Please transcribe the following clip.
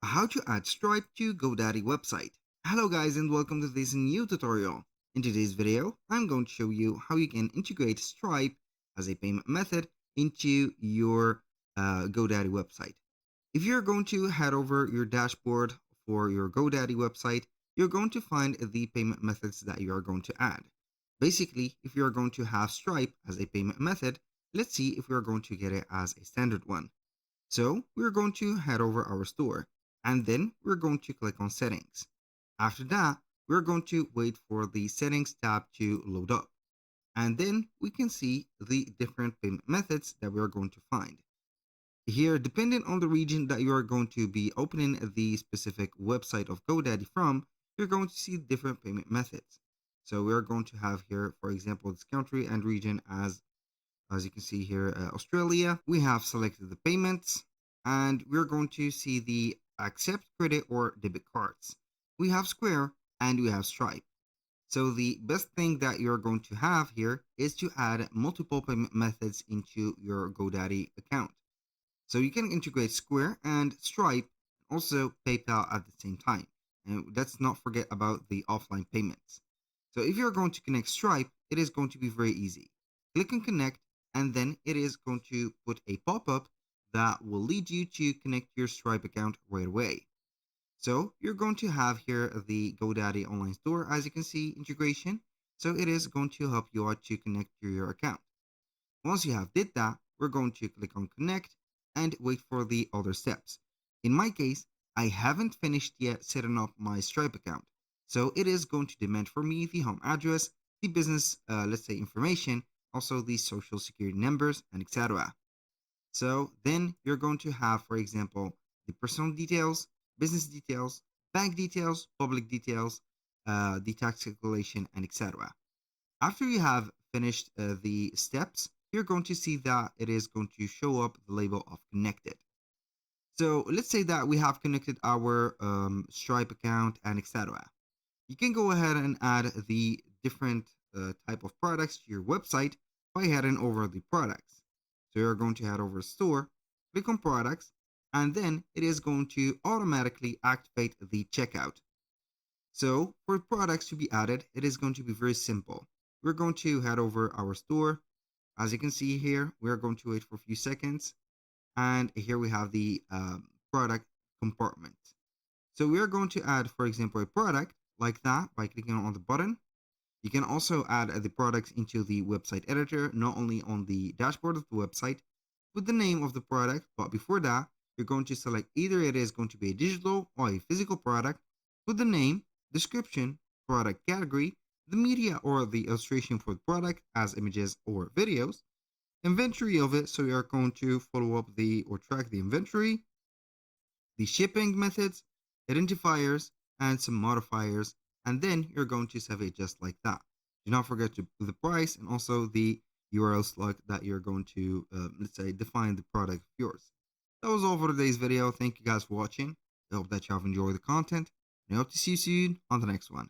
How to add Stripe to GoDaddy website. Hello guys and welcome to this new tutorial. In today's video, I'm going to show you how you can integrate Stripe as a payment method into your GoDaddy website. If you're going to head over your dashboard for your GoDaddy website, you're going to find the payment methods that you are going to add. Basically, if you're going to have Stripe as a payment method, let's see if we're going to get it as a standard one. So we're going to head over our store and then we're going to click on settings. After that, we're going to wait for the settings tab to load up. And then we can see the different payment methods that we're going to find. Here, depending on the region that you are going to be opening the specific website of GoDaddy from, you're going to see different payment methods. So we're going to have here, for example, this country and region as you can see here, Australia. We have selected the payments and we're going to see the accept credit or debit cards. We have Square and we have Stripe. So the best thing that you're going to have here is to add multiple payment methods into your GoDaddy account. So you can integrate Square and Stripe, also PayPal at the same time. And let's not forget about the offline payments. So if you're going to connect Stripe, it is going to be very easy. Click on connect and then it is going to put a pop-up that will lead you to connect your Stripe account right away. So you're going to have here the GoDaddy online store, as you can see, integration. So it is going to help you out to connect to your account. Once you have did that, we're going to click on connect and wait for the other steps. In my case, I haven't finished yet setting up my Stripe account. So it is going to demand for me the home address, the business, let's say information, also the social security numbers, and etc. So then you're going to have, for example, the personal details, business details, bank details, public details, the tax calculation, and etc. After you have finished the steps, you're going to see that it is going to show up the label of connected. So let's say that we have connected our Stripe account and etc. You can go ahead and add the different type of products to your website by heading over the products. So you're going to head over store, click on products, and then it is going to automatically activate the checkout. So for products to be added, it is going to be very simple. We're going to head over our store. As you can see here, we're going to wait for a few seconds. And here we have the product compartment. So we are going to add, for example, a product like that by clicking on the button. You can also add the products into the website editor, not only on the dashboard of the website with the name of the product, but before that, you're going to select either it is going to be a digital or a physical product with the name, description, product category, the media or the illustration for the product as images or videos, inventory of it. So you are going to follow up or track the inventory, the shipping methods, identifiers, and some modifiers, and then you're going to save it just like that. Do not forget to put the price and also the URL slot that you're going to, let's say, define the product of yours. That was all for today's video. Thank you guys for watching. I hope that you have enjoyed the content, and I hope to see you soon on the next one.